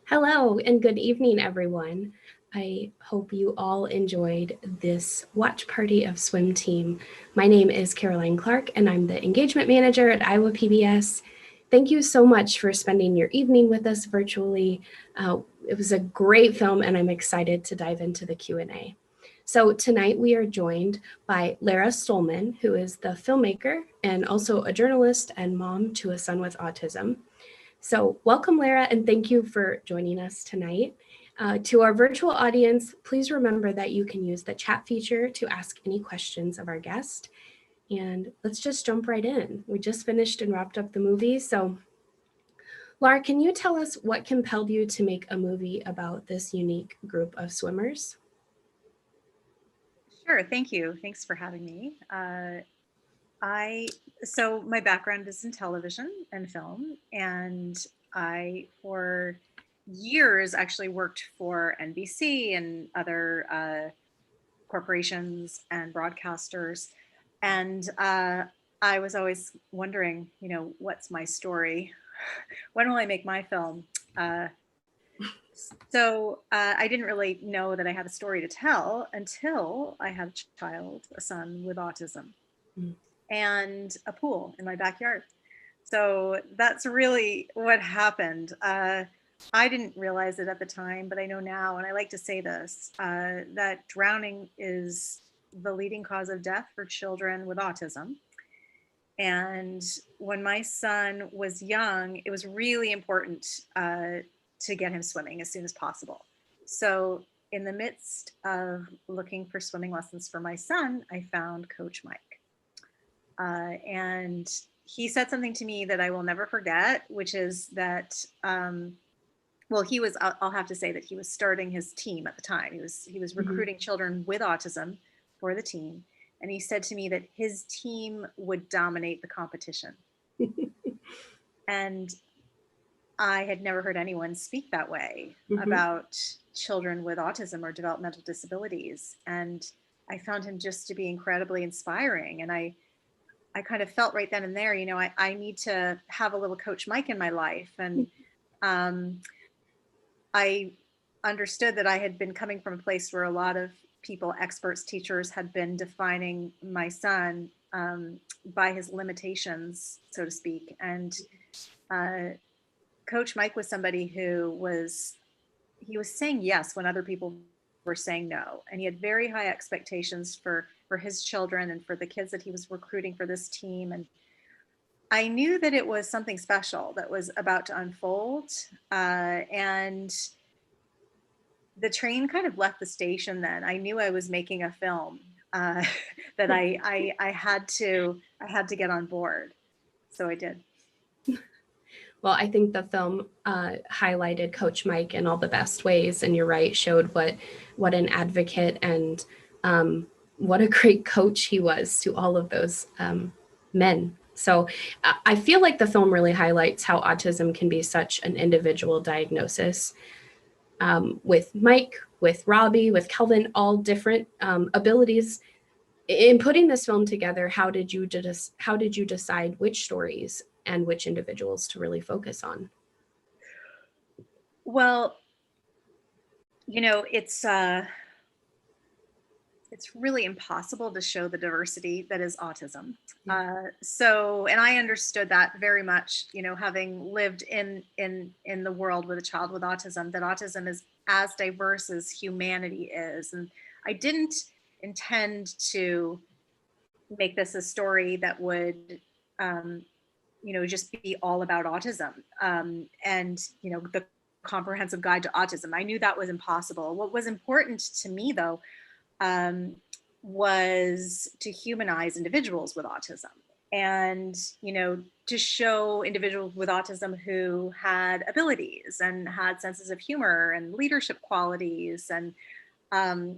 Hello and good evening, everyone. I hope you all enjoyed this watch party of Swim Team. My name is Caroline Clark, and I'm the engagement manager at Iowa PBS. Thank you so much for spending your evening with us virtually. It was a great film, and I'm excited to dive into the Q&A. So tonight we are joined by Lara Stolman, who is the filmmaker and also a journalist and mom to a son with autism. So welcome, Lara, and thank you for joining us tonight. To our virtual audience, please remember that you can use the chat feature to ask any questions of our guest. And let's just jump right in. We just finished and wrapped up the movie. So Lara, can you tell us what compelled you to make a movie about this unique group of swimmers? Sure, thank you. Thanks for having me. So my background is in television and film, and I, for years, actually worked for NBC and other corporations and broadcasters. And I was always wondering, what's my story? When will I make my film? So I didn't really know that I had a story to tell until I had a child, a son with autism, and a pool in my backyard. So that's really what happened. I didn't realize it at the time, but I know now, and I like to say this, that drowning is the leading cause of death for children with autism. And when my son was young, it was really important to get him swimming as soon as possible. So in the midst of looking for swimming lessons for my son, I found Coach Mike. And he said something to me that I will never forget, which is that, I'll have to say that he was starting his team at the time. He was recruiting children with autism for the team. And he said to me that his team would dominate the competition. And I had never heard anyone speak that way about children with autism or developmental disabilities. And I found him just to be incredibly inspiring. And I kind of felt right then and there, I need to have a little Coach Mike in my life. And I understood that I had been coming from a place where a lot of people, experts, teachers, had been defining my son by his limitations, so to speak. And Coach Mike was somebody who was saying yes when other people were saying no. And he had very high expectations for his children and for the kids that he was recruiting for this team. And I knew that it was something special that was about to unfold. And the train kind of left the station then. I knew I was making a film that I had to get on board. So I did. Well, I think the film highlighted Coach Mike in all the best ways, and you're right, showed what an advocate and what a great coach he was to all of those men. So I feel like the film really highlights how autism can be such an individual diagnosis. With Mike, with Robbie, with Kelvin, all different abilities. In putting this film together, how did you decide which stories and which individuals to really focus on? Well, it's really impossible to show the diversity that is autism. And I understood that very much, having lived in the world with a child with autism, that autism is as diverse as humanity is. And I didn't intend to make this a story that would, just be all about autism and, the comprehensive guide to autism. I knew that was impossible. What was important to me, though, was to humanize individuals with autism and, to show individuals with autism who had abilities and had senses of humor and leadership qualities. And, I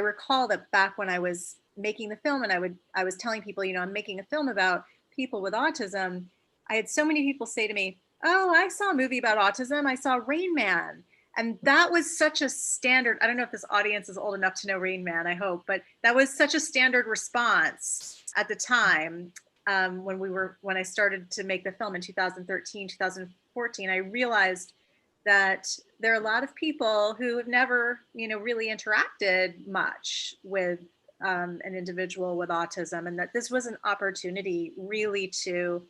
recall that back when I was making the film and I was telling people, I'm making a film about people with autism, I had so many people say to me, "Oh, I saw a movie about autism. I saw Rain Man." And that was such a standard. I don't know if this audience is old enough to know Rain Man, I hope, but that was such a standard response at the time when I started to make the film in 2013, 2014. I realized that there are a lot of people who have never, really interacted much with an individual with autism, and that this was an opportunity really to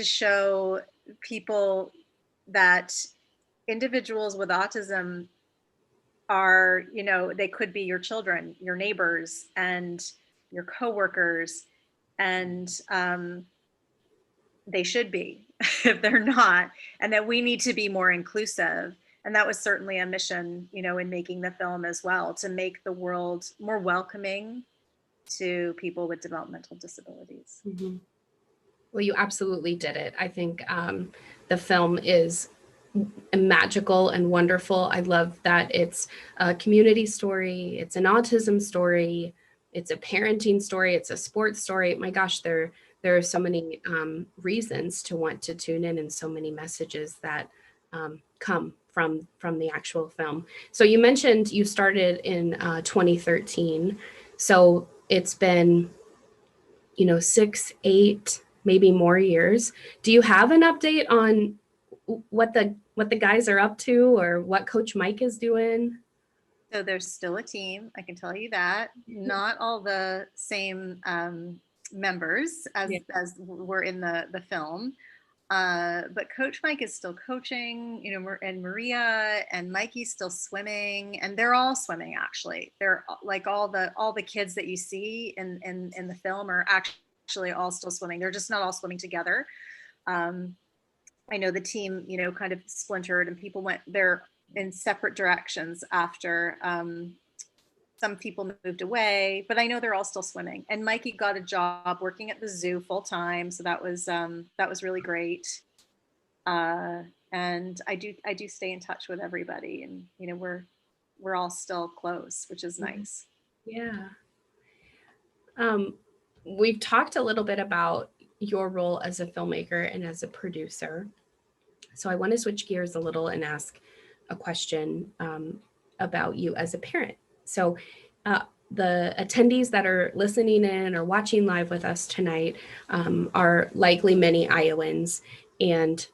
show people that individuals with autism are, they could be your children, your neighbors, and your coworkers, and they should be if they're not, and that we need to be more inclusive. And that was certainly a mission, in making the film as well, to make the world more welcoming to people with developmental disabilities. Mm-hmm. Well, you absolutely did it. I think the film is magical and wonderful. I love that it's a community story, it's an autism story, it's a parenting story, it's a sports story. My gosh, there are so many reasons to want to tune in, and so many messages that come from the actual film. So you mentioned you started in 2013. So it's been 6, 8, maybe more years. Do you have an update on what the guys are up to, or what Coach Mike is doing? So there's still a team, I can tell you that. Not all the same members as Yeah. were in the film. But Coach Mike is still coaching, and Maria and Mikey's still swimming, and they're all swimming actually. They're like all the kids that you see in the film are actually all still swimming. They're just not all swimming together. I know the team, kind of splintered, and people went there in separate directions after some people moved away, but I know they're all still swimming. And Mikey got a job working at the zoo full time, so that was really great. And I do stay in touch with everybody, and we're all still close, which is nice. Yeah. We've talked a little bit about your role as a filmmaker and as a producer. So I want to switch gears a little and ask a question about you as a parent. So the attendees that are listening in or watching live with us tonight are likely many Iowans. And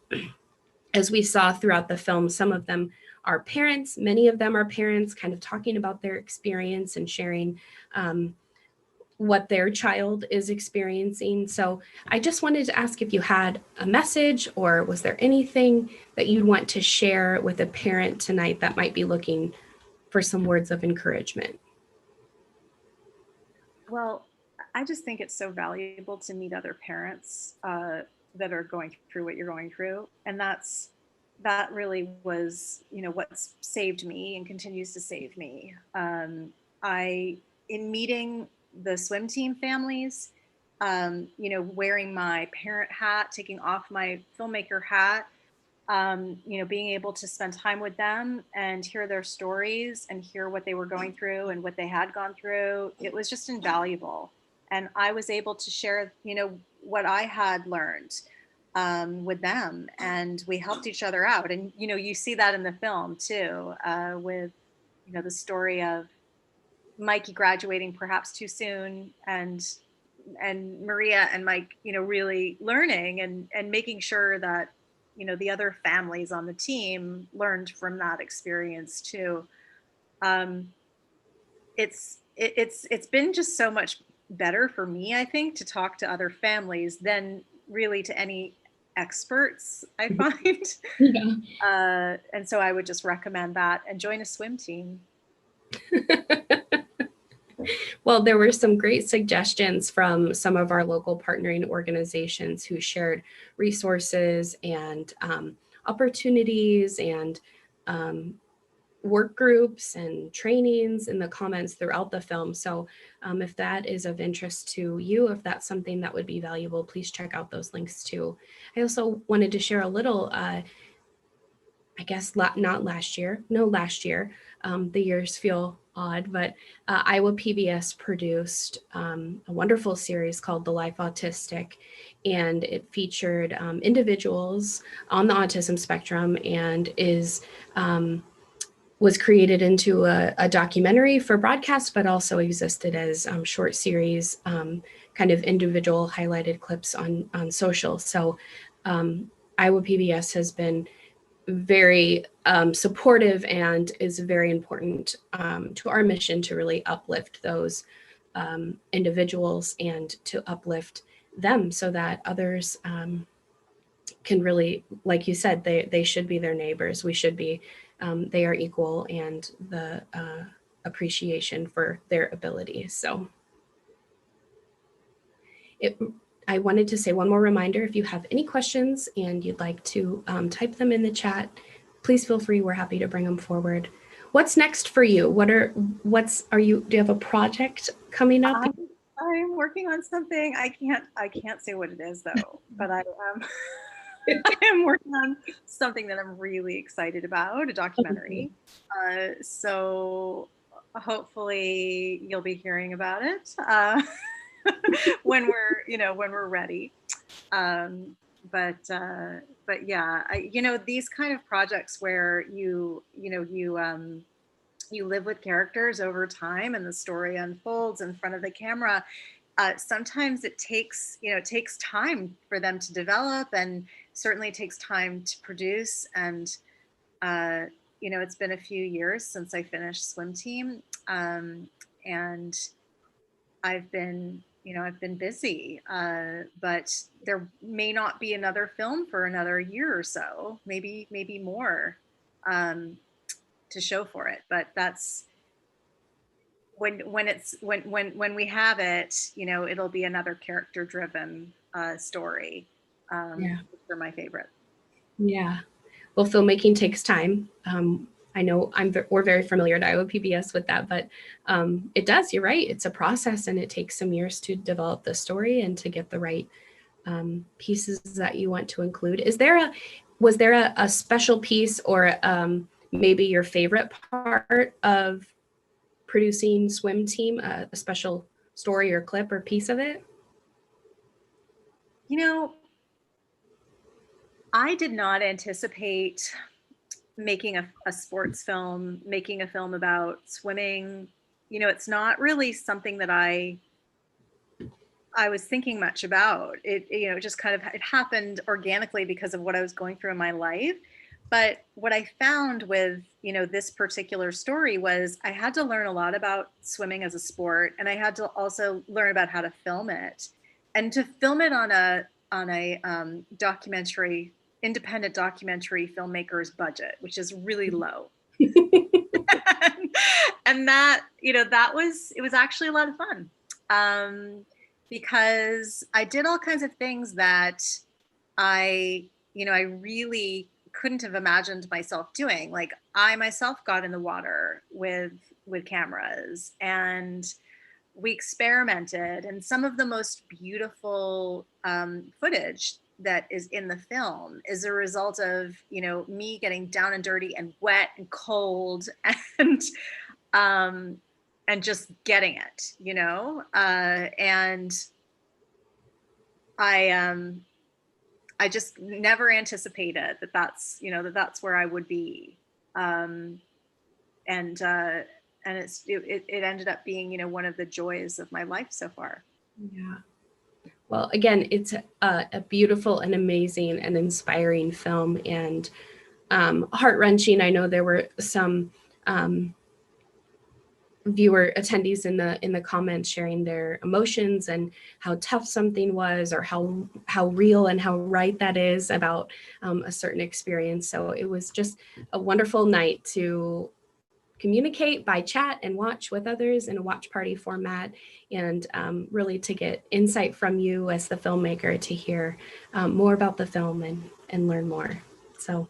as we saw throughout the film, some of them are parents, many of them are parents, kind of talking about their experience and sharing what their child is experiencing. So I just wanted to ask if you had a message, or was there anything that you'd want to share with a parent tonight that might be looking for some words of encouragement? Well, I just think it's so valuable to meet other parents that are going through what you're going through, and that really was, what's saved me and continues to save me. In meeting the swim team families, wearing my parent hat, taking off my filmmaker hat, being able to spend time with them and hear their stories and hear what they were going through and what they had gone through, it was just invaluable. And I was able to share, what I had learned with them, and we helped each other out. And, you see that in the film too, with, the story of Mikey graduating perhaps too soon, and Maria and Mike, really learning and making sure that, the other families on the team learned from that experience too. It's been just so much better for me, I think, to talk to other families than really to any experts, I find. Yeah. And so I would just recommend that, and join a swim team. Well, there were some great suggestions from some of our local partnering organizations who shared resources and opportunities and work groups and trainings in the comments throughout the film. So if that is of interest to you, if that's something that would be valuable, please check out those links too. I also wanted to share a little, I guess not last year, no, last year. The years feel odd, but Iowa PBS produced a wonderful series called The Life Autistic, and it featured individuals on the autism spectrum, and was created into a documentary for broadcast, but also existed as short series, kind of individual highlighted clips on social. So Iowa PBS has been very supportive and is very important to our mission to really uplift those individuals and to uplift them so that others can really, like you said, they should be their neighbors. We should be, they are equal, and the appreciation for their abilities. So I wanted to say one more reminder, if you have any questions and you'd like to type them in the chat, please feel free. We're happy to bring them forward. What's next for you? Do you have a project coming up? I'm working on something. I can't say what it is though, but I am working on something that I'm really excited about, a documentary. So hopefully you'll be hearing about it when we're ready. But yeah, these kind of projects where you live with characters over time and the story unfolds in front of the camera. Sometimes it takes time for them to develop, and certainly takes time to produce. And it's been a few years since I finished Swim Team, and I've been busy, but there may not be another film for another year or so, maybe more, to show for it. But that's when we have it, it'll be another character driven story. Yeah. They're my favorite. Yeah. Well, filmmaking takes time. I know we're very familiar at Iowa PBS with that, but it does, you're right. It's a process, and it takes some years to develop the story and to get the right pieces that you want to include. Was there a special piece or maybe your favorite part of producing Swim Team, a special story or clip or piece of it? I did not anticipate making a sports film, making a film about swimming. It's not really something that I was thinking much about. It just kind of, it happened organically because of what I was going through in my life. But what I found with, this particular story was I had to learn a lot about swimming as a sport, and I had to also learn about how to film it, and to film it on a independent documentary filmmaker's budget, which is really low. And that, it was actually a lot of fun. Because I did all kinds of things that I really couldn't have imagined myself doing. Like, I myself got in the water with cameras, and we experimented, and some of the most beautiful footage that is in the film is a result of me getting down and dirty and wet and cold and just getting it, and I just never anticipated that that's where I would be, and it ended up being one of the joys of my life so far. Yeah. Well, again, it's a beautiful and amazing and inspiring film, and heart-wrenching. I know there were some viewer attendees in the comments sharing their emotions and how tough something was, or how real and how right that is about a certain experience. So it was just a wonderful night to communicate by chat and watch with others in a watch party format, and really to get insight from you as the filmmaker to hear more about the film and learn more. So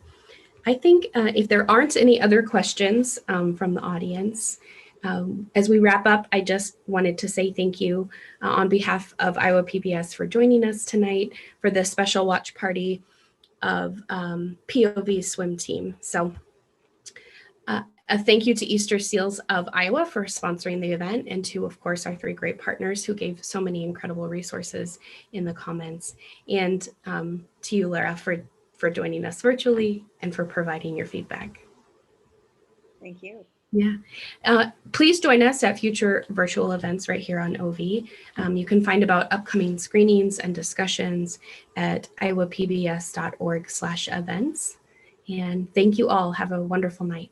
I think if there aren't any other questions from the audience, as we wrap up, I just wanted to say thank you on behalf of Iowa PBS for joining us tonight for this special watch party of POV Swim Team. So a thank you to Easter Seals of Iowa for sponsoring the event, and to, of course, our 3 great partners who gave so many incredible resources in the comments, and to you, Lara, for joining us virtually and for providing your feedback. Thank you. Yeah. Please join us at future virtual events right here on OVEE. You can find about upcoming screenings and discussions at iowapbs.org/events. And thank you all. Have a wonderful night.